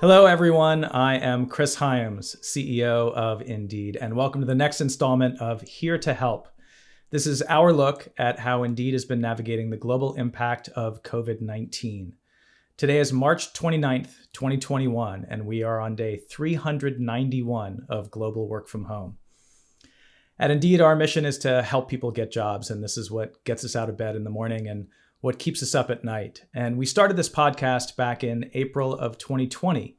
Hello, everyone. I am Chris Hyams, CEO of Indeed, and welcome to the next installment of Here to Help. This is our look at how Indeed has been navigating the global impact of COVID-19. Today is March 29th, 2021, and we are on day 391 of global work from home. At Indeed, our mission is to help people get jobs, and this is what gets us out of bed in the morning and what keeps us up at night. And we started this podcast back in April of 2020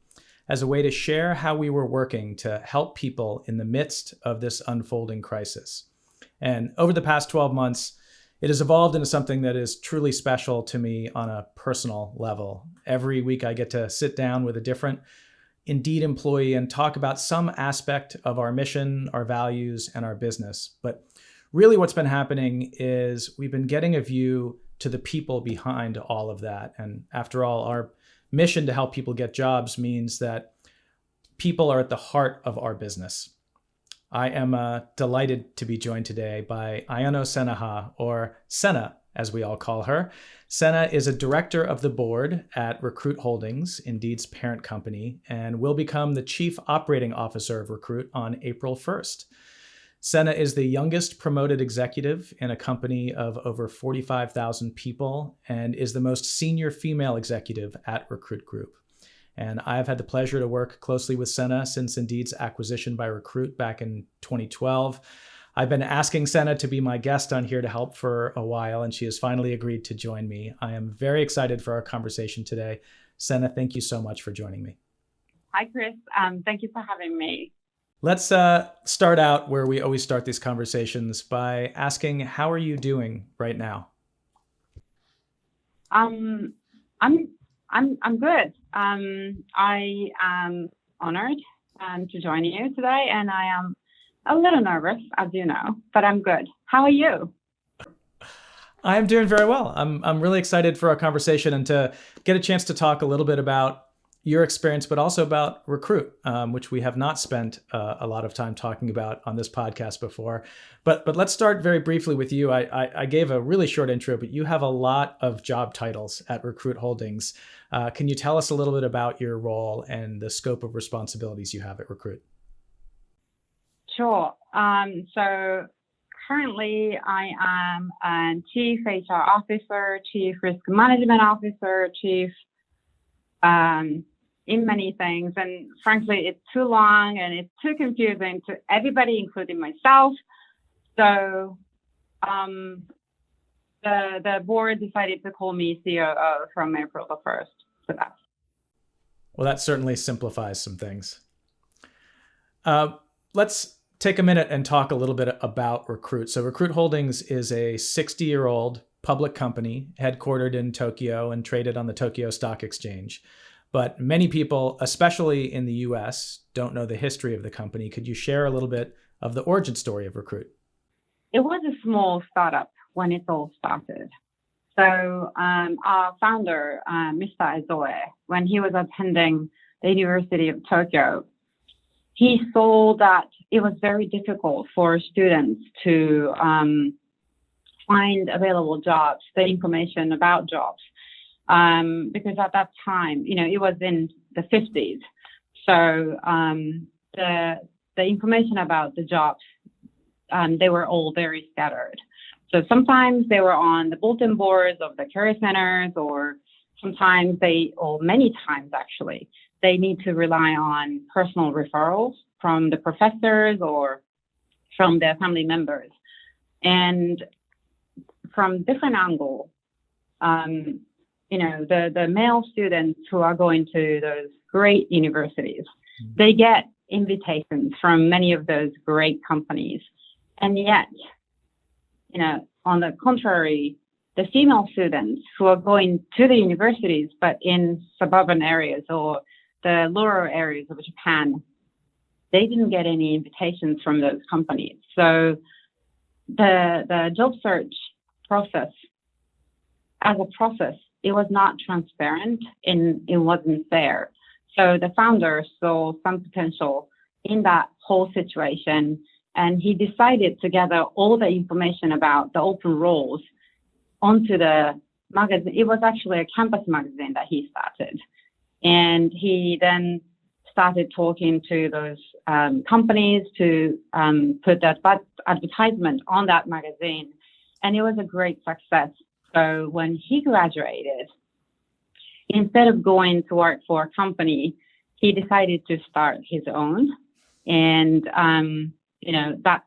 as a way to share how we were working to help people in the midst of this unfolding crisis. And over the past 12 months, it has evolved into something that is truly special to me on a personal level. Every week I get to sit down with a different Indeed employee and talk about some aspect of our mission, our values, and our business. But really what's been happening is we've been getting a view to the people behind all of that. And after all, our mission to help people get jobs means that people are at the heart of our business. I am delighted to be joined today by Ayano Senaha, or Sena, as we all call her. Sena is a director of the board at Recruit Holdings, Indeed's parent company, and will become the chief operating officer of Recruit on April 1st. Sena is the youngest promoted executive in a company of over 45,000 people and is the most senior female executive at Recruit Group. And I've had the pleasure to work closely with Sena since Indeed's acquisition by Recruit back in 2012. I've been asking Sena to be my guest on Here to Help for a while, and she has finally agreed to join me. I am very excited for our conversation today. Sena, thank you so much for joining me. Hi, Chris. Thank you for having me. Let's start out where we always start these conversations by asking, how are you doing right now? I'm good. I am honored to join you today, and I am a little nervous, as you know, but I'm good. How are you? I'm doing very well. I'm really excited for our conversation and to get a chance to talk a little bit about your experience, but also about Recruit, which we have not spent a lot of time talking about on this podcast before. But let's start very briefly with you. I gave a really short intro, but you have a lot of job titles at Recruit Holdings. Can you tell us a little bit about your role and the scope of responsibilities you have at Recruit? Sure. So currently I am a Chief HR Officer, Chief Risk Management Officer, Chief in many things, and frankly it's too long and it's too confusing to everybody, including myself. So the board decided to call me COO from April the 1st. So that's well, that certainly simplifies some things. Let's take a minute and talk a little bit about Recruit. So Recruit Holdings is a 60-year-old public company headquartered in Tokyo and traded on the Tokyo Stock Exchange. But many people, especially in the US, don't know the history of the company. Could you share a little bit of the origin story of Recruit? It was a small startup when it all started. So our founder, Mr. Aizoe, when he was attending the University of Tokyo, he saw that it was very difficult for students to find available jobs, the information about jobs. Because at that time, it was in the 50s. So the information about the jobs, they were all very scattered. So sometimes they were on the bulletin boards of the career centers, or sometimes or many times actually, they need to rely on personal referrals from the professors or from their family members. And from different angles, the male students who are going to those great universities, they get invitations from many of those great companies. And yet, on the contrary, the female students who are going to the universities, but in suburban areas or the rural areas of Japan, they didn't get any invitations from those companies. So the job search process, as a process, it was not transparent and it wasn't fair. So the founder saw some potential in that whole situation, and he decided to gather all the information about the open roles onto the magazine. It was actually a campus magazine that he started. And he then started talking to those companies to put that advertisement on that magazine. And it was a great success. So when he graduated, instead of going to work for a company, he decided to start his own. And, that's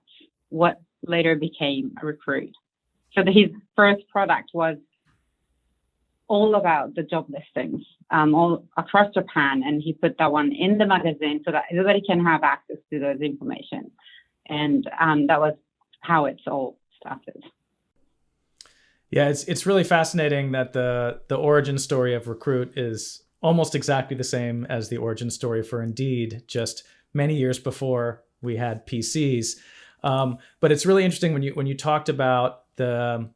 what later became a Recruit. So his first product was all about the job listings all across Japan. And he put that one in the magazine so that everybody can have access to those information. And that was how it's all started. Yeah, it's really fascinating that the origin story of Recruit is almost exactly the same as the origin story for Indeed, just many years before we had PCs. But it's really interesting when you talked about the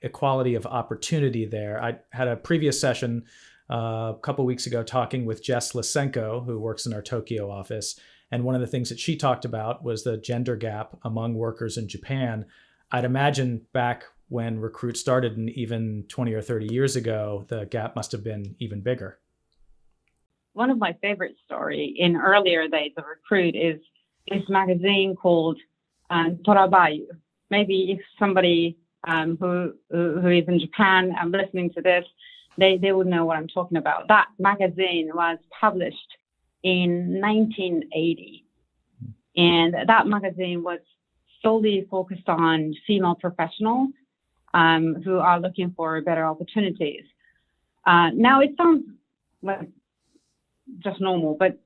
equality of opportunity there. I had a previous session a couple weeks ago talking with Jess Lysenko, who works in our Tokyo office. And one of the things that she talked about was the gender gap among workers in Japan. I'd imagine back when Recruit started, and even 20 or 30 years ago, the gap must have been even bigger. One of my favorite stories in earlier days of Recruit is this magazine called Torabayu. Maybe if somebody who is in Japan and listening to this, they would know what I'm talking about. That magazine was published in 1980. And that magazine was solely focused on female professionals who are looking for better opportunities. Now, it sounds like just normal, but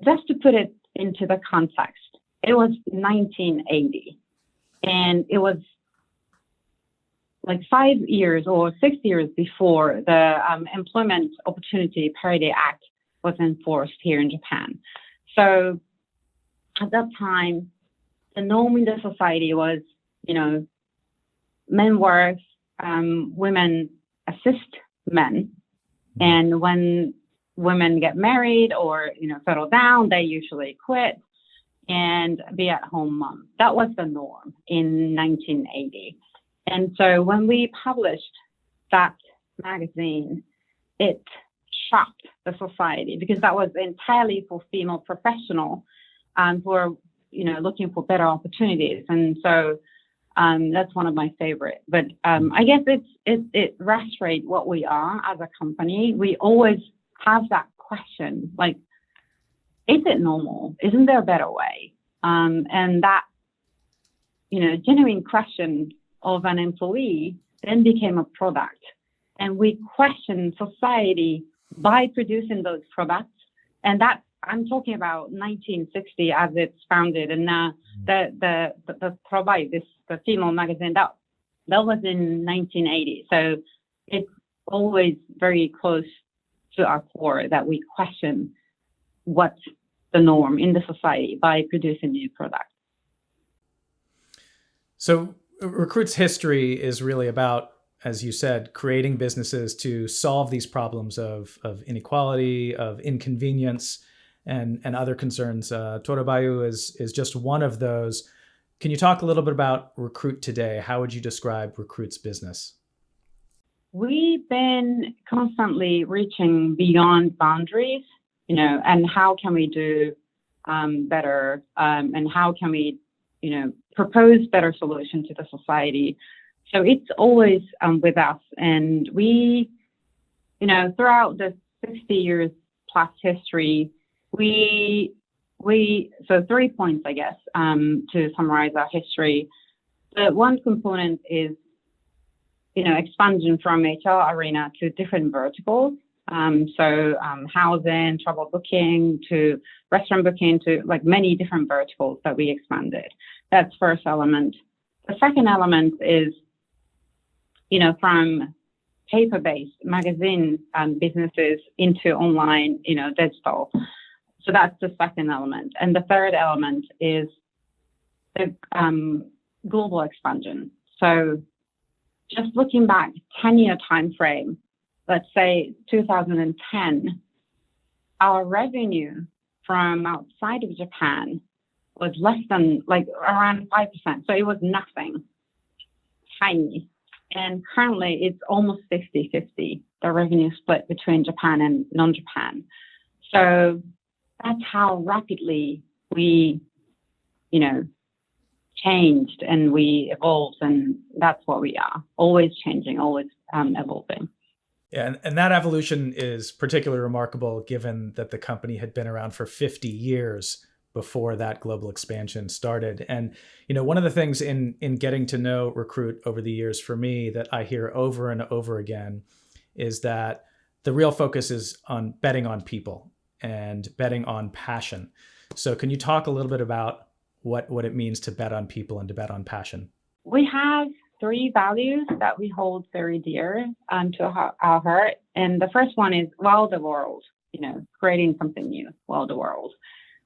just to put it into the context, it was 1980, and it was like 5 years or 6 years before the Employment Opportunity Parity Act was enforced here in Japan. So at that time, the norm in the society was, men work, women assist men. And when women get married or, settle down, they usually quit and be at home mom. That was the norm in 1980. And so when we published that magazine, it shocked the society because that was entirely for female professionals who are, looking for better opportunities. And so that's one of my favorite. But I guess it illustrates what we are as a company. We always have that question, like, is it normal? Isn't there a better way? And that, genuine question of an employee then became a product. And we question society by producing those products. And that I'm talking about 1960 as it's founded. And now the provide this, the female magazine, that was in 1980. So it's always very close to our core that we question what's the norm in the society by producing new products. So Recruit's history is really about, as you said, creating businesses to solve these problems of inequality, of inconvenience, and other concerns. Torabayu is just one of those. Can you talk a little bit about Recruit today? How would you describe Recruit's business? We've been constantly reaching beyond boundaries, and how can we do better, and how can we, propose better solution to the society. So it's always with us, and we, throughout the 60 years plus history, so 3 points, I guess, to summarize our history. The one component is, expansion from HR arena to different verticals. Housing, travel booking, to restaurant booking, to like many different verticals that we expanded. That's first element. The second element is, from paper-based magazine businesses into online, digital. So that's the second element. And the third element is the global expansion. So just looking back 10-year time frame, let's say 2010, our revenue from outside of Japan was less than around 5%. So it was nothing, tiny. And currently it's almost 50-50. the revenue split between Japan and non-Japan. So that's how rapidly we, changed and we evolved, and that's what we are, always changing, always evolving. Yeah, and that evolution is particularly remarkable given that the company had been around for 50 years before that global expansion started. And, one of the things in getting to know Recruit over the years for me that I hear over and over again is that the real focus is on betting on people and betting on passion. So can you talk a little bit about what it means to bet on people and to bet on passion? We have 3 values that we hold very dear to our heart. And the first one is wow the world, creating something new, wow the world.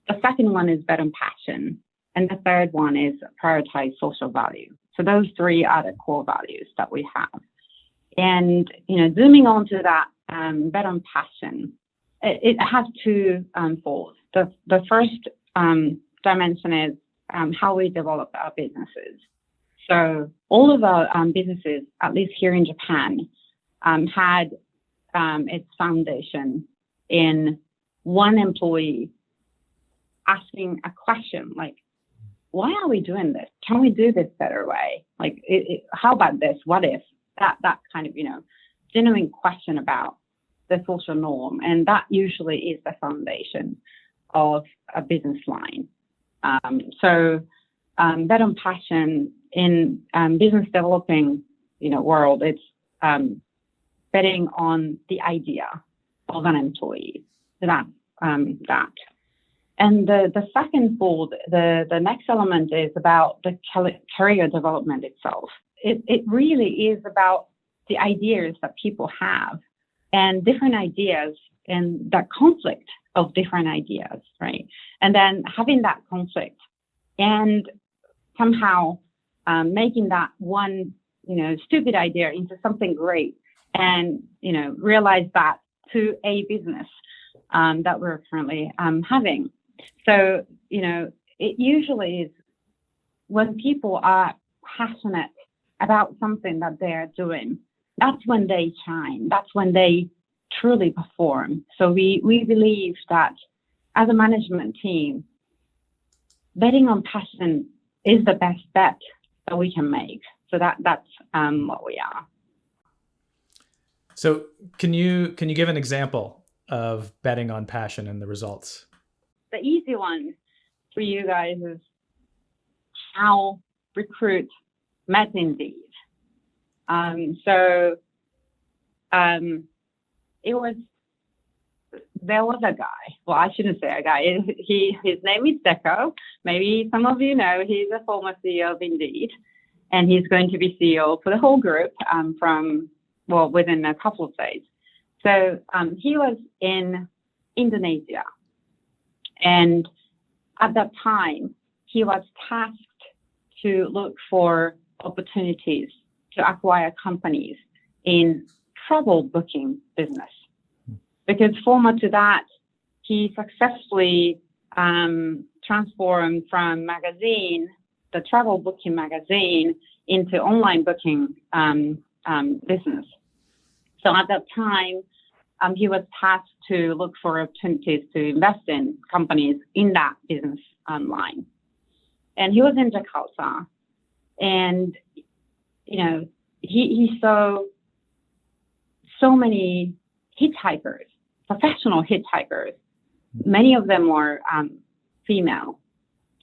The second one is bet on passion. And the third one is prioritize social value. So those 3 are the core values that we have. And, zooming on to that bet on passion, it has 2 folds. The first dimension is how we develop our businesses. So all of our businesses, at least here in Japan, had its foundation in one employee asking a question like, why are we doing this? Can we do this better way? Like, how about this? What if? That kind of, genuine question about the social norm. And that usually is the foundation of a business line. So bet on passion in business developing, world, it's betting on the idea of an employee. That. And the second fold, the next element is about the career development itself. It really is about the ideas that people have and different ideas and the conflict of different ideas, right? And then having that conflict and somehow making that one, stupid idea into something great and, realize that to a business that we're currently having. So, it usually is when people are passionate about something that they're doing, that's when they shine. That's when they truly perform. So we believe that as a management team, betting on passion is the best bet that we can make. So that's what we are. So can you give an example of betting on passion and the results? The easy one for you guys is how Recruit met Indeed. There was a guy. Well, I shouldn't say a guy. His name is Deco. Maybe some of you know he's a former CEO of Indeed, and he's going to be CEO for the whole group within a couple of days. So he was in Indonesia, and at that time he was tasked to look for opportunities to acquire companies in travel booking business. Because former to that, he successfully transformed from the travel booking magazine, into online booking business. So at that time, he was tasked to look for opportunities to invest in companies in that business line. And he was in Jakarta, and he saw so many hitchhikers, professional hitchhikers. Many of them were female,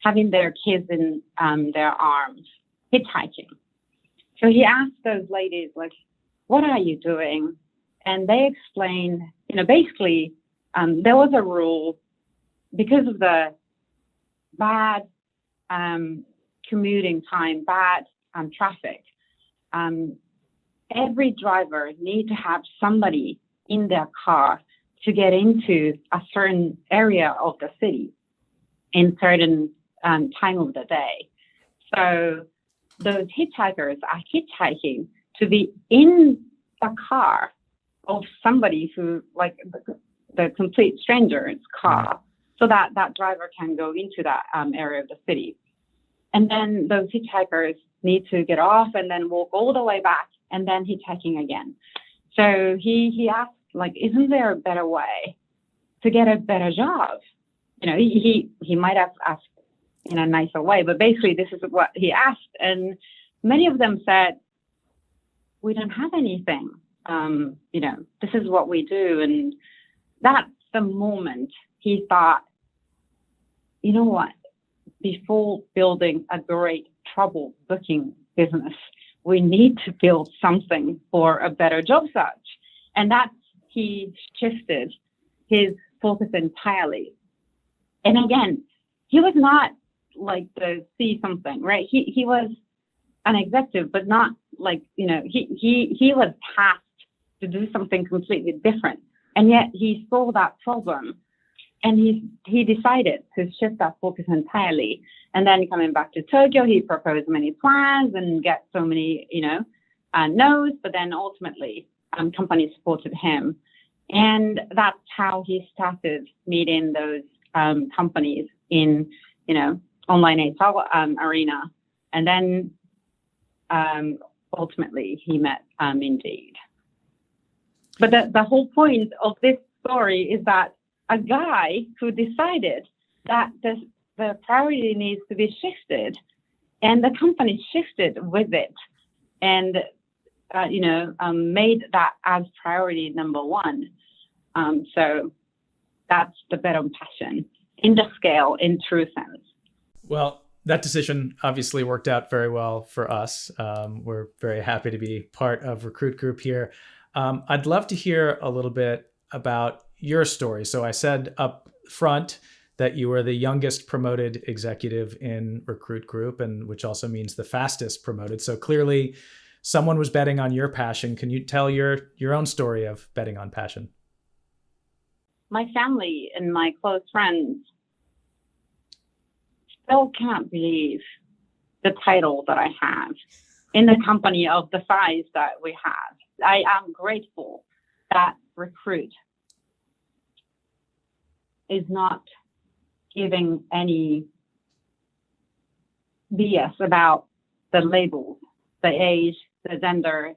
having their kids in their arms, hitchhiking. So he asked those ladies, like, what are you doing? And they explained, basically, there was a rule because of the bad commuting time, bad traffic. Every driver need to have somebody in their car to get into a certain area of the city in certain time of the day. So those hitchhikers are hitchhiking to be in a car of somebody who, like the complete stranger's car, so that that driver can go into that area of the city. And then those hitchhikers need to get off and then walk all the way back and then hitchhiking again. So he asked, like, isn't there a better way to get a better job? He might have asked in a nicer way, but basically this is what he asked. And many of them said, we don't have anything. This is what we do. And that's the moment he thought, you know what, before building a great trouble booking business, we need to build something for a better job search. And that he shifted his focus entirely. And again, he was not like the see something, right? He was an executive, but not like, he was tasked to do something completely different. And yet he saw that problem and he decided to shift that focus entirely. And then coming back to Tokyo, he proposed many plans and get so many, no's, but then ultimately companies supported him. And that's how he started meeting those companies in, online HR arena. And then ultimately he met Indeed. But the whole point of this story is that a guy who decided that the priority needs to be shifted, and the company shifted with it, and made that as priority number one. So that's the bet on passion in the scale, in true sense. Well, that decision obviously worked out very well for us. We're very happy to be part of Recruit Group here. I'd love to hear a little bit about your story. So I said up front that you were the youngest promoted executive in Recruit Group, and which also means the fastest promoted. So clearly someone was betting on your passion. Can you tell your own story of betting on passion? My family and my close friends still can't believe the title that I have in the company of the size that we have. I am grateful that Recruit is not giving any BS about the labels, the age, the gender,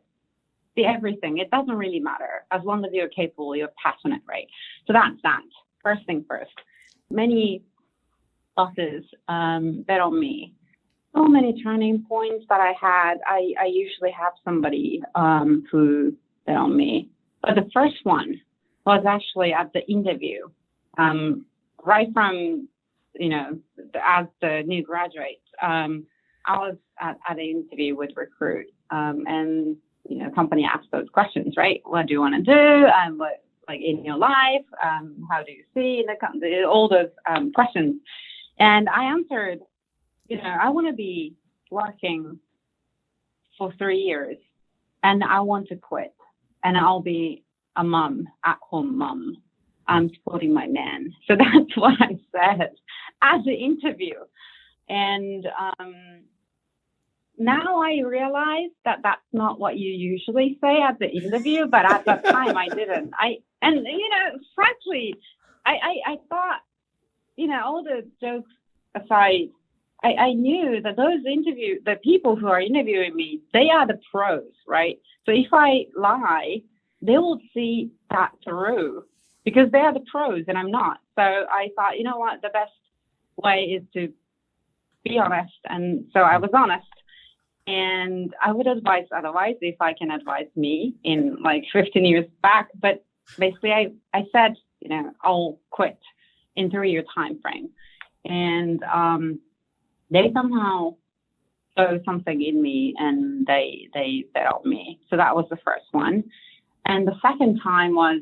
the everything. It doesn't really matter as long as you're capable, you're passionate, right? So that's that. First thing first. Many bosses bet on me. So many turning points that I had. I usually have somebody who bet on me. But the first one was actually at the interview. Right from, as the new graduate, I was at an interview with Recruit, and company asked those questions, right? What do you want to do? What, like, in your life? How do you see the company? All those questions, and I answered, I want to be working for 3 years, and I want to quit, and I'll be a mom, at-home mom. I'm supporting my man. So that's what I said at the interview. And now I realize that that's not what you usually say at the interview, but at that time I didn't. Frankly, I thought, all the jokes aside, I knew that the people who are interviewing me, they are the pros, right? So if I lie, they will see that through, because they are the pros and I'm not. So I thought, you know what, the best way is to be honest. And so I was honest. And I would advise otherwise if I can advise me in like 15 years back. But basically I said, I'll quit in 3-year time frame. And they somehow saw something in me and they bet on me. So that was the first one. And the second time was,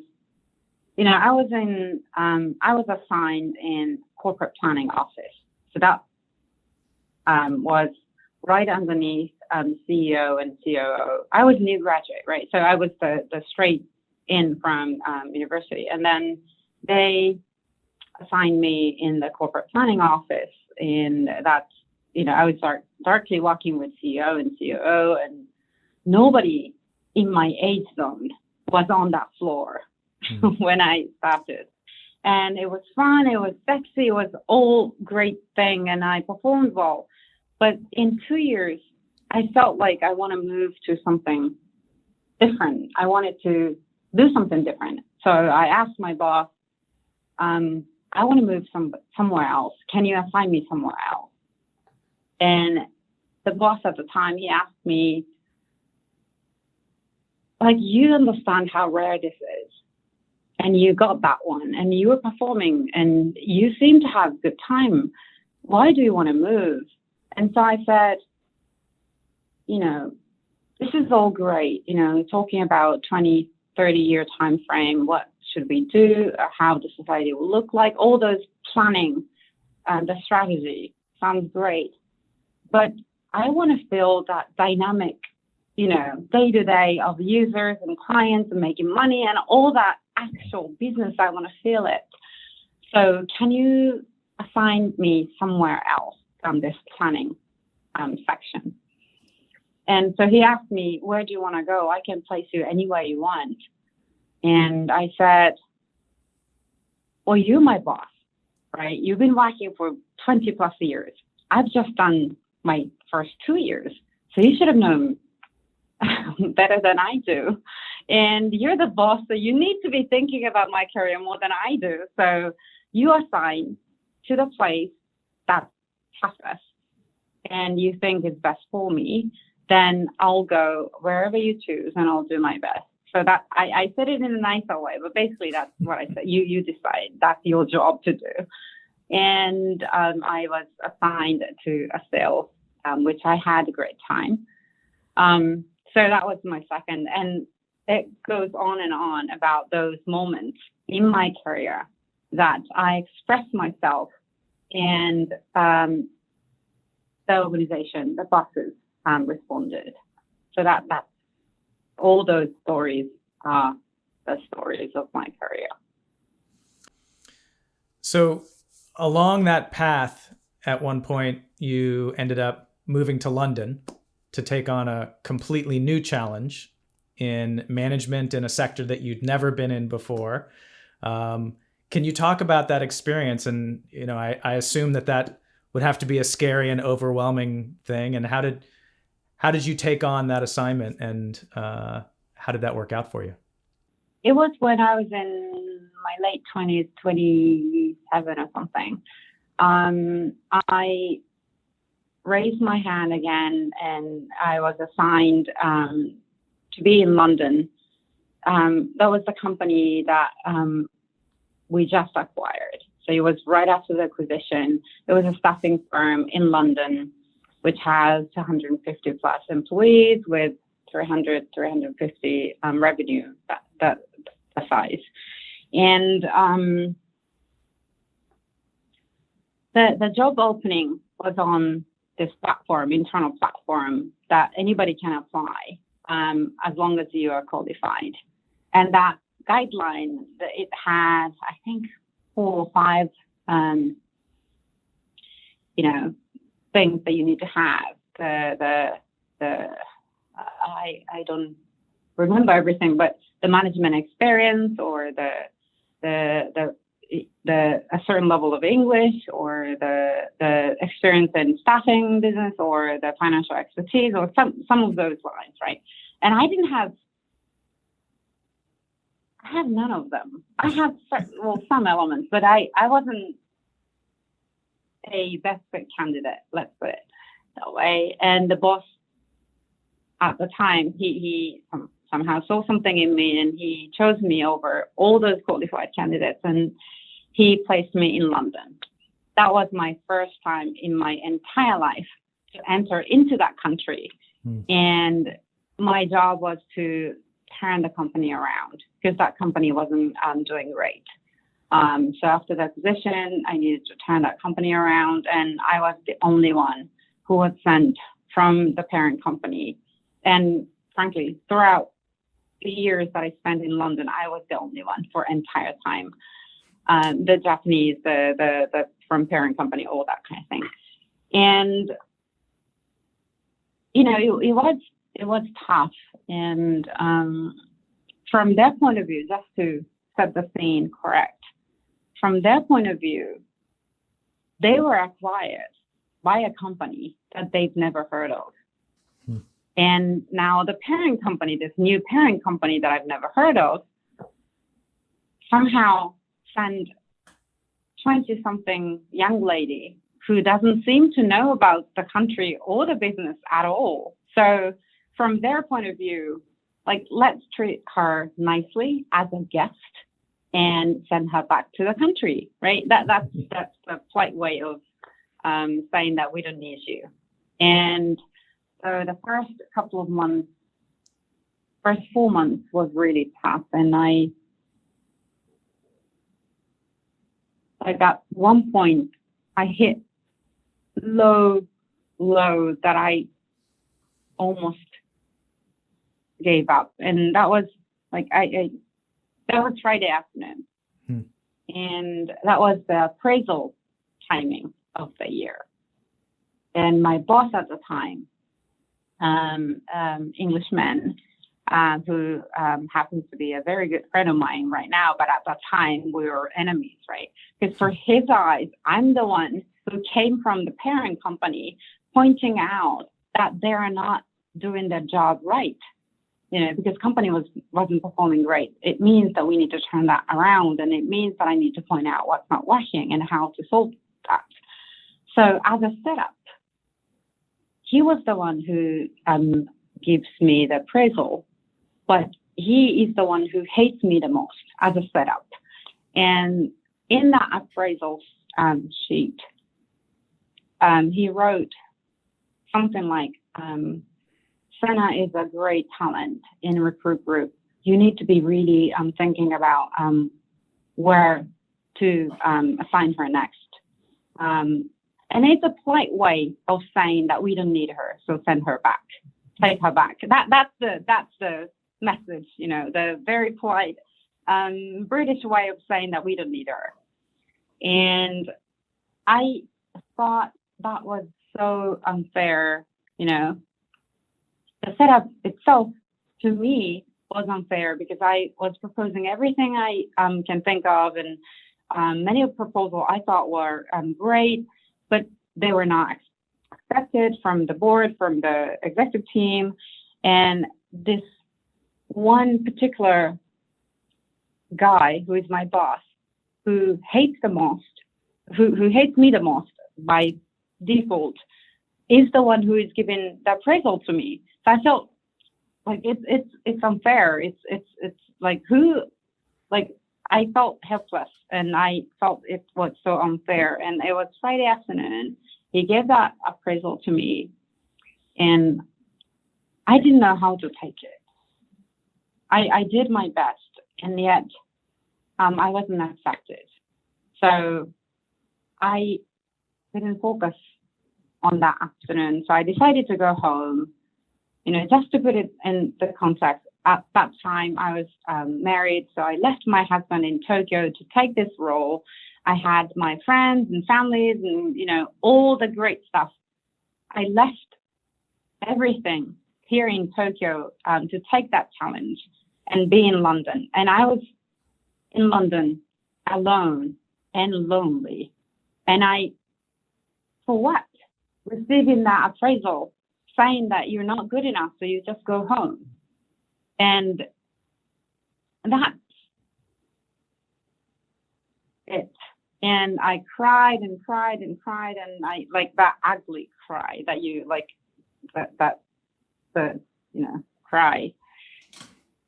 I was assigned in corporate planning office. So that was right underneath CEO and COO. I was a new graduate, right? So I was the straight in from university. And then they assigned me in the corporate planning office. And that's, I was directly working with CEO and COO, and nobody in my age zone was on that floor when I started. And it was fun, it was sexy, it was all great thing, and I performed well. But in 2 years, I felt like I want to move to something different. I wanted to do something different. So I asked my boss, I want to move somewhere else. Can you assign me somewhere else? And the boss at the time, he asked me, like, you understand how rare this is. And you got that one, and you were performing, and you seem to have good time. Why do you want to move? And so I said, this is all great, talking about 20, 30-year time frame, what should we do, how the society will look like, all those planning, the strategy sounds great. But I want to feel that dynamic, day-to-day of users and clients and making money and all that actual business. I want to feel it. So can you assign me somewhere else from this planning section? And so he asked me, where do you want to go? I can place you anywhere you want. And I said, well, you're my boss, right? You've been working for 20 plus years. I've just done my first 2 years. So you should have known better than I do. And you're the boss, so you need to be thinking about my career more than I do. So you assign to the place that's toughest and you think is best for me, then I'll go wherever you choose and I'll do my best. So that I said it in a nicer way, but basically that's what I said. You decide. That's your job to do. And I was assigned to a sales, which I had a great time. So that was my second. And it goes on and on about those moments in my career that I expressed myself and the organization, the bosses responded. So that's all those stories are the stories of my career. So along that path, at one point, you ended up moving to London to take on a completely new challenge in management in a sector that you'd never been in before. Can you talk about that experience? And, I assume that would have to be a scary and overwhelming thing. And how did you take on that assignment, and how did that work out for you? It was when I was in my late 20s, 27 or something. I raised my hand again, and I was assigned to be in London. That was the company that we just acquired. So it was right after the acquisition. It was a staffing firm in London, which has 250 plus employees with 350 revenue, that size. And the job opening was on this platform, internal platform that anybody can apply as long as you are qualified. And that guideline, it had, I think, 4 or 5, things that you need to have. I don't remember everything, but the management experience, or the a certain level of English, or the experience in staffing business, or the financial expertise, or some of those lines, right? And I have none of them. I have some elements, but I wasn't a best fit candidate, let's put it that way. And the boss at the time, he somehow saw something in me, and he chose me over all those qualified candidates, and he placed me in London. That was my first time in my entire life to enter into that country. And my job was to turn the company around, because that company wasn't doing great. So after the acquisition, I needed to turn that company around, and I was the only one who was sent from the parent company. And frankly, throughout the years that I spent in London, I was the only one for entire time. The Japanese, the from parent company, all that kind of thing. And it was tough. And from their point of view, just to set the scene correct, from their point of view, they were acquired by a company that they've never heard of. And now the parent company, this new parent company that I've never heard of, somehow sent 20-something young lady who doesn't seem to know about the country or the business at all. So from their point of view, like, let's treat her nicely as a guest and send her back to the country, right? That's the polite way of saying that we don't need you. And so the first 4 months was really tough. And I at one point, I hit low that I almost gave up. And that was like, that was Friday afternoon. And that was the appraisal timing of the year. And my boss at the time, Englishman, who happens to be a very good friend of mine right now, but at that time we were enemies, right? Because for his eyes, I'm the one who came from the parent company pointing out that they're not doing their job right. Because company wasn't performing great. It means that we need to turn that around, and it means that I need to point out what's not working and how to solve that. So as a setup, he was the one who gives me the appraisal, but he is the one who hates me the most as a setup. And in that appraisal sheet, he wrote something like, Sena is a great talent in recruit group. You need to be really thinking about where to assign her next. And it's a polite way of saying that we don't need her, so send her back, take her back. That's the message, the very polite British way of saying that we don't need her. And I thought that was so unfair, The setup itself, to me, was unfair because I was proposing everything I can think of, and many of the proposals I thought were great, but they were not accepted from the board, from the executive team. And this one particular guy who is my boss, who hates the most, who hates me the most by default, is the one who is giving the appraisal to me. So I felt like it's unfair. It's like I felt helpless, and I felt it was so unfair. And it was Friday afternoon. He gave that appraisal to me, and I didn't know how to take it. I did my best, and yet I wasn't accepted. So I didn't focus on that afternoon. So I decided to go home. Just to put it in the context, at that time I was married, so I left my husband in Tokyo to take this role. I had my friends and families and, all the great stuff. I left everything here in Tokyo to take that challenge and be in London. And I was in London alone and lonely. And for what? Receiving that appraisal saying that you're not good enough, so you just go home. And that's it. And I cried and cried and cried, and I like that ugly cry that you like, cry.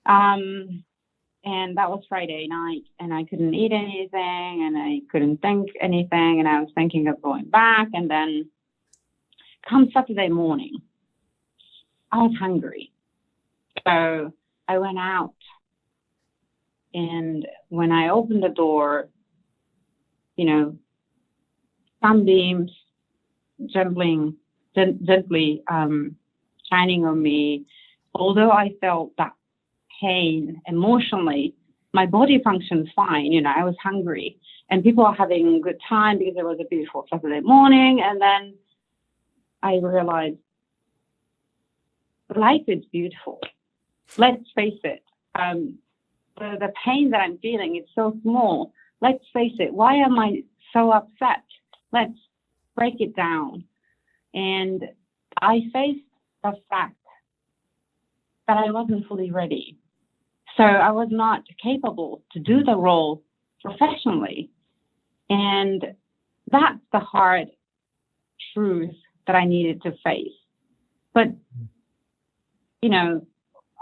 And that was Friday night, and I couldn't eat anything, and I couldn't think anything, and I was thinking of going back. And then come Saturday morning, I was hungry. So I went out, and when I opened the door, sunbeams gently shining on me. Although I felt that pain emotionally, my body functions fine. I was hungry, and people are having a good time because it was a beautiful Saturday morning. And then I realized life is beautiful. Let's face it. The pain that I'm feeling is so small. Let's face it. Why am I so upset? Let's break it down. And I faced the fact that I wasn't fully ready. So I was not capable to do the role professionally. And that's the hard truth that I needed to face. But,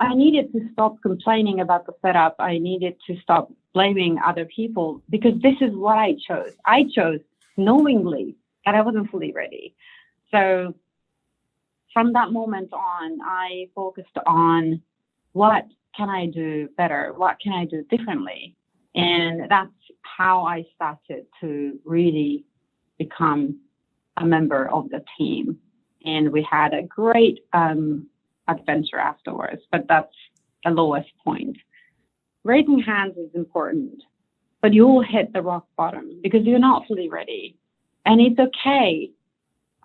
I needed to stop complaining about the setup. I needed to stop blaming other people, because this is what I chose. I chose knowingly that I wasn't fully ready. So from that moment on, I focused on what can I do better? What can I do differently? And that's how I started to really become a member of the team. And we had a great adventure afterwards, but that's the lowest point. Raising hands is important, but you will hit the rock bottom because you're not fully ready. And it's okay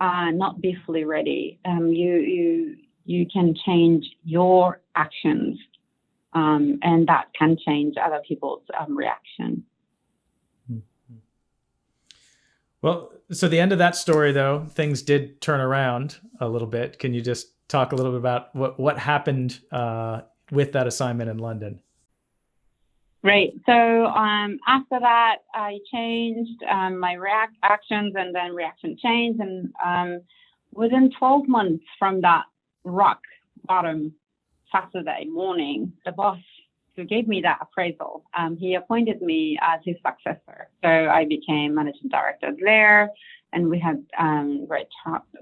not be fully ready. You can change your actions, and that can change other people's reaction. Well, so the end of that story, though, things did turn around a little bit. Can you just talk a little bit about what happened with that assignment in London? Right. So after that, I changed my actions, and then reaction changed. And within 12 months from that rock bottom Saturday morning, the boss who gave me that appraisal, he appointed me as his successor. So I became managing director there, and we had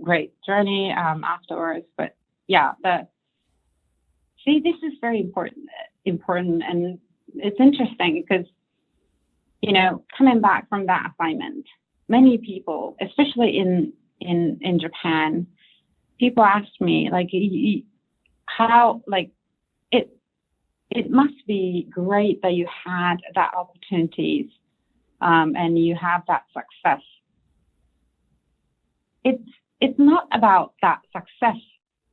great journey afterwards. But yeah, this is very important, and it's interesting because, coming back from that assignment, many people, especially in Japan, people asked me, like, how, like, it must be great that you had that opportunities and you have that success. It's not about that success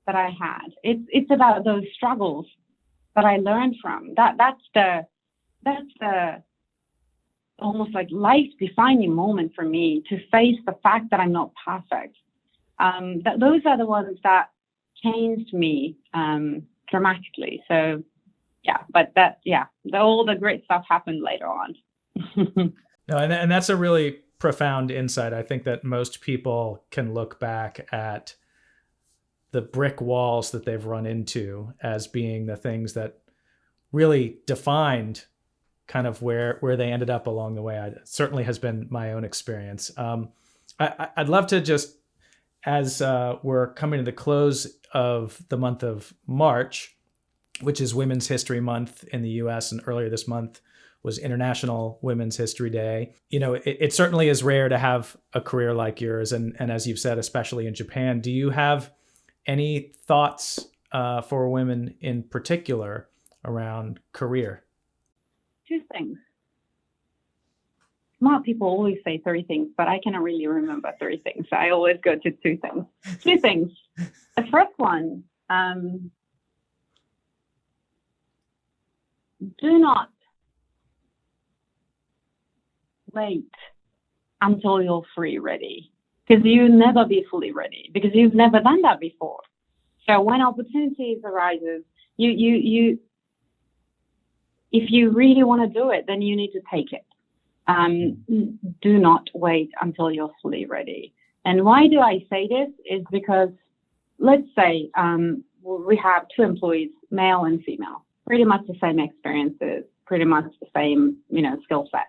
that I had. It's about those struggles that I learned from. That's the almost like life-defining moment for me, to face the fact that I'm not perfect. Those are the ones that changed me dramatically. So all the great stuff happened later on. No, and that's a really profound insight. I think that most people can look back at the brick walls that they've run into as being the things that really defined kind of where they ended up along the way. It certainly has been my own experience. I'd love to just, as we're coming to the close of the month of March, which is Women's History Month in the US, and earlier this month was International Women's History Day. It certainly is rare to have a career like yours. And as you've said, especially in Japan, do you have any thoughts for women in particular around career? 2 things. Smart people always say 3 things, but I cannot really remember 3 things. So I always go to 2 things. 2 things. The first one, do not wait until you're fully ready, because you'll never be fully ready, because you've never done that before. So when opportunities arises, you if you really want to do it, then you need to take it. Do not wait until you're fully ready. And why do I say this? Is because, let's say we have 2 employees, male and female, pretty much the same experiences, pretty much the same, skill set.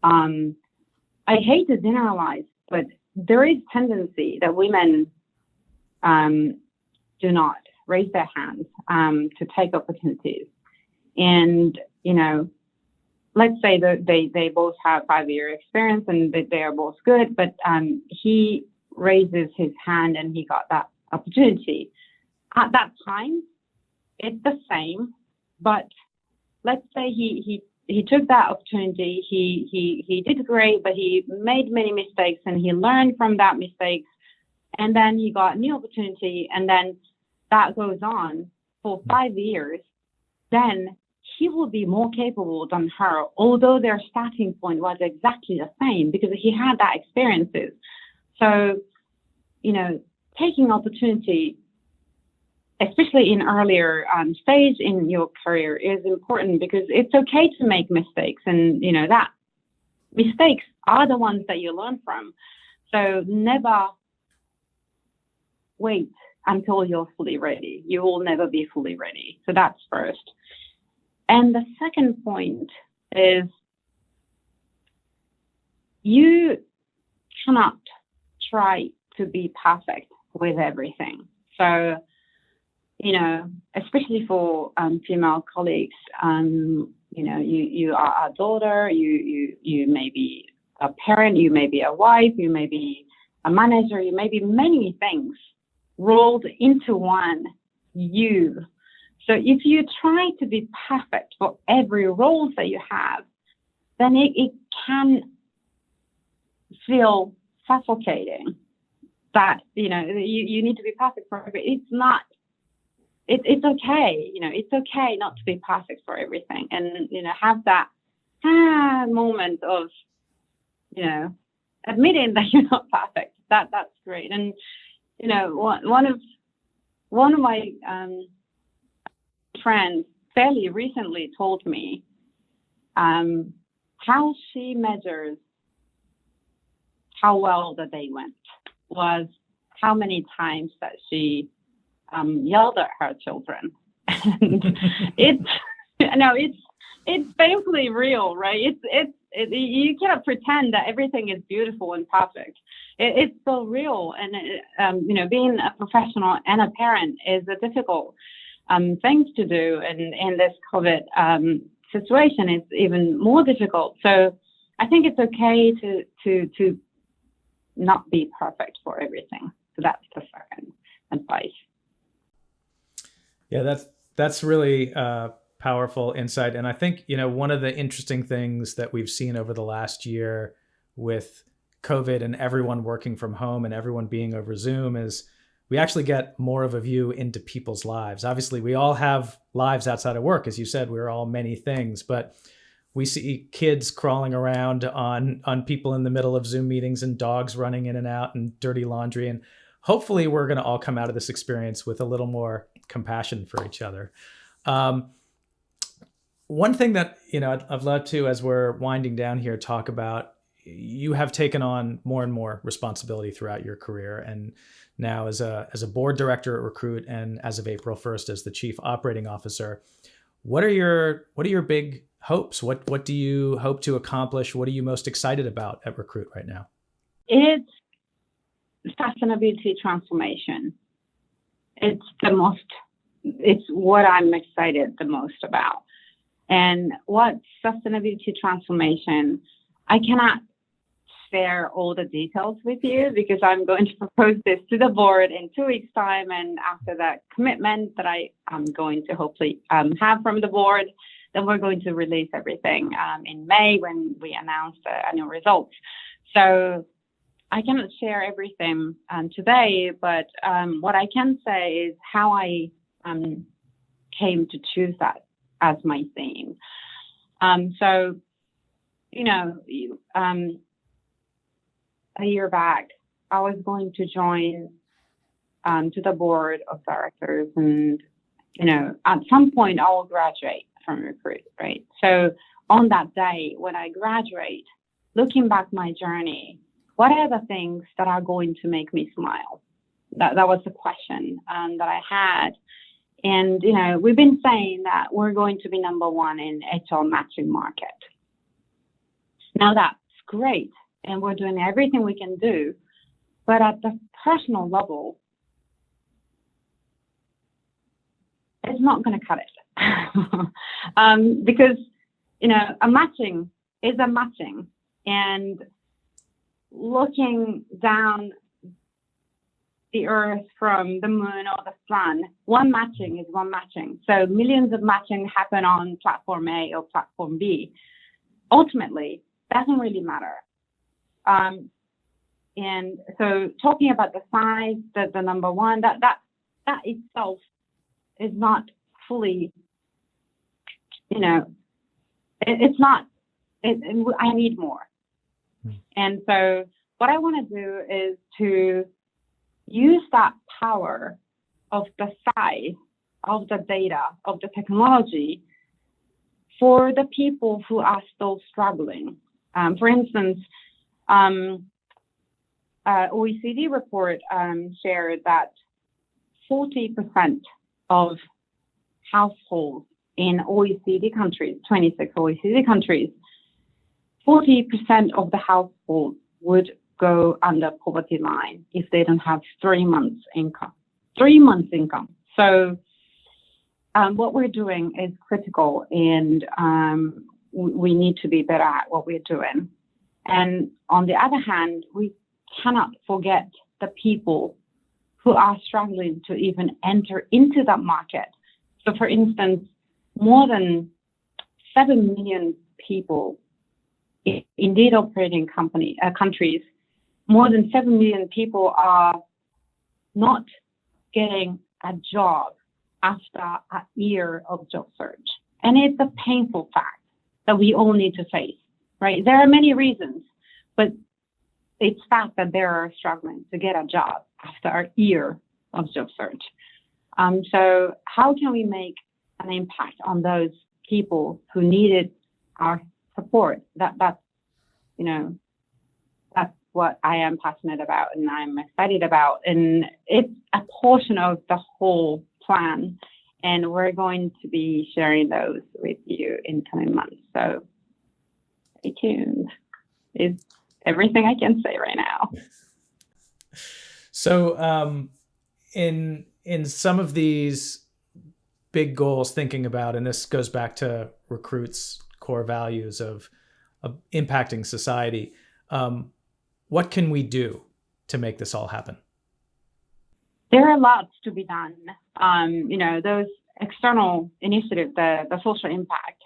I hate to generalize, but there is tendency that women do not raise their hands to take opportunities. And, let's say that they both have 5-year experience and that they are both good, but he raises his hand and he got that opportunity. At that time, it's the same, but let's say he took that opportunity, he did great, but he made many mistakes and he learned from that mistakes, and then he got a new opportunity, and then that goes on for 5 years, then he will be more capable than her, although their starting point was exactly the same, because he had that experiences. So, taking opportunity especially in earlier stage in your career, is important because it's okay to make mistakes, and that mistakes are the ones that you learn from. So never wait until you're fully ready. You will never be fully ready. So that's first. And the second point is you cannot try to be perfect with everything. So, especially for female colleagues, you are a daughter, you may be a parent, you may be a wife, you may be a manager, you may be many things rolled into one you. So if you try to be perfect for every role that you have, then it can feel suffocating. That you need to be perfect for everything. It's not. It's okay. It's okay not to be perfect for everything, and have that moment of admitting that you're not perfect. That's great. And one of my friends fairly recently told me how she measures how well the day went was how many times that she yelled at her children. And it's painfully real, right? You cannot pretend that everything is beautiful and perfect. It's so real, and being a professional and a parent is a difficult thing to do, and in this COVID situation, it's even more difficult. So I think it's okay to not be perfect for everything. So that's the second advice. Yeah, that's really powerful insight. And I think, one of the interesting things that we've seen over the last year with COVID and everyone working from home and everyone being over Zoom is we actually get more of a view into people's lives. Obviously, we all have lives outside of work. As you said, we're all many things, but we see kids crawling around on people in the middle of Zoom meetings and dogs running in and out and dirty laundry. And hopefully we're going to all come out of this experience with a little more compassion for each other. One thing that, I'd love to, as we're winding down here, talk about, you have taken on more and more responsibility throughout your career. And now as a board director at Recruit, and as of April 1st, as the chief operating officer, what are your big hopes? What do you hope to accomplish? What are you most excited about at Recruit right now? It's sustainability transformation. It's what I'm excited the most about. And what sustainability transformation, I cannot share all the details with you because I'm going to propose this to the board in 2 weeks' time. And after that commitment that I am going to hopefully have from the board, then we're going to release everything in May when we announce the annual results. So I cannot share everything today, but what I can say is how I came to choose that as my theme. A year back, I was going to join to the board of directors, and at some point I will graduate from Recruit, right? So on that day when I graduate, looking back my journey, what are the things that are going to make me smile? That was the question that I had. And, we've been saying that we're going to be number one in HR matching market. Now that's great. And we're doing everything we can do. But at the personal level, it's not going to cut it. Because, a matching is a matching. And looking down the earth from the moon or the sun, one matching is one matching. So millions of matching happen on platform A or platform B. Ultimately, doesn't really matter. And so talking about the size, the number one, that itself is not fully, it's not, I need more. And so what I want to do is to use that power of the size of the data, of the technology for the people who are still struggling. For instance, OECD report shared that 40% of households in OECD countries, 26 OECD countries, 40% of the households would go under poverty line if they don't have 3 months income. 3 months income. So what we're doing is critical, and we need to be better at what we're doing. And on the other hand, we cannot forget the people who are struggling to even enter into that market. So for instance, more than 7 million people in indeed operating countries, more than 7 million people are not getting a job after a year of job search. And it's a painful fact that we all need to face, right? There are many reasons, but it's fact that they are struggling to get a job after a year of job search. So how can we make an impact on those people who needed our support? That's what I am passionate about and I'm excited about. And it's a portion of the whole plan. And we're going to be sharing those with you in coming months. So stay tuned is everything I can say right now. So in some of these big goals, thinking about, and this goes back to Recruit's core values of impacting society, what can we do to make this all happen? There are lots to be done. Those external initiatives, the social impact,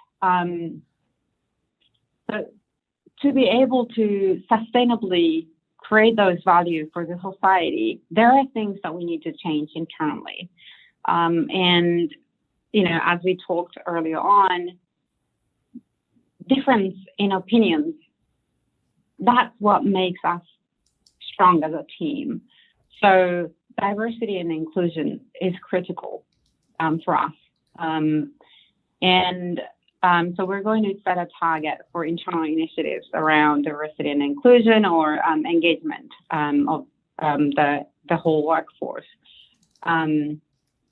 to be able to sustainably create those values for the society, there are things that we need to change internally. As we talked earlier on, difference in opinions, that's what makes us strong as a team. So diversity and inclusion is critical for us. So we're going to set a target for internal initiatives around diversity and inclusion or engagement of the whole workforce,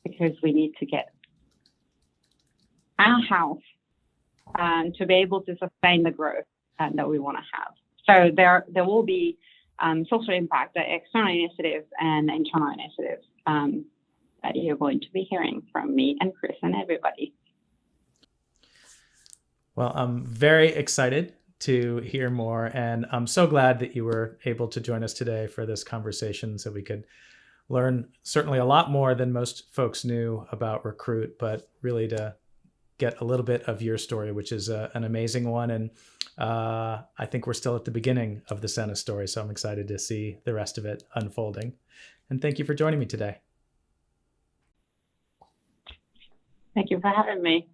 because we need to get our house to be able to sustain the growth that we want to have. So there will be social impact, the external initiatives and internal initiatives that you're going to be hearing from me and Chris and everybody. Well, I'm very excited to hear more, and I'm so glad that you were able to join us today for this conversation so we could learn certainly a lot more than most folks knew about Recruit, but really to get a little bit of your story, which is an amazing one. And I think we're still at the beginning of the Sena story, so I'm excited to see the rest of it unfolding. And thank you for joining me today. Thank you for having me.